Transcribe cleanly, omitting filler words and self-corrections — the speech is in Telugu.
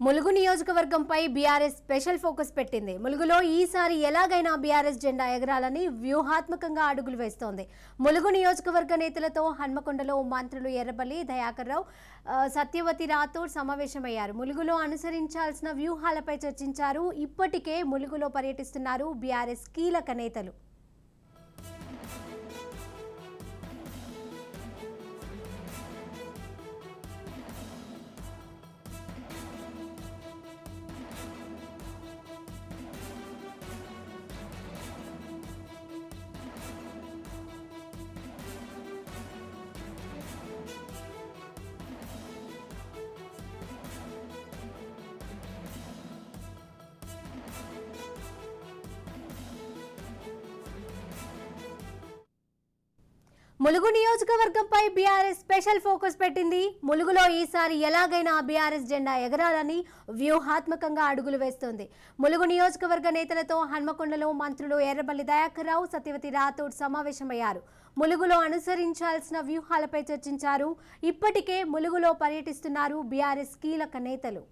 ములుగు నియోజకవర్గంపై బీఆర్ఎస్ స్పెషల్ ఫోకస్ పెట్టింది. ములుగులో ఈసారి ఎలాగైనా బీఆర్ఎస్ జెండా ఎగరాలని వ్యూహాత్మకంగా అడుగులు వేస్తోంది. ములుగు నియోజకవర్గ నేతలతో హన్మకొండలో మంత్రులు ఎర్రబెల్లి దయాకర్ రావు, సత్యవతి రాథోడ్ సమావేశమయ్యారు. ములుగులో అనుసరించాల్సిన వ్యూహాలపై చర్చించారు. ఇప్పటికే ములుగులో పర్యటిస్తున్నారు బీఆర్ఎస్ కీలక నేతలు. ములుగు నియోజకవర్గంపై బీఆర్ఎస్ స్పెషల్ ఫోకస్ పెట్టింది. ములుగులో ఈసారి ఎలాగైనా బీఆర్ఎస్ జెండా ఎగరాలని వ్యూహాత్మకంగా అడుగులు వేస్తోంది. ములుగు నియోజకవర్గ నేతలతో హన్మకొండలో మంత్రులు ఎర్రబెల్లి దయాకర్ రావు, సత్యవతి రాథోడ్ సమావేశమయ్యారు. ములుగులో అనుసరించాల్సిన వ్యూహాలపై చర్చించారు. ఇప్పటికే ములుగులో పర్యటిస్తున్నారు బీఆర్ఎస్ కీలక నేతలు.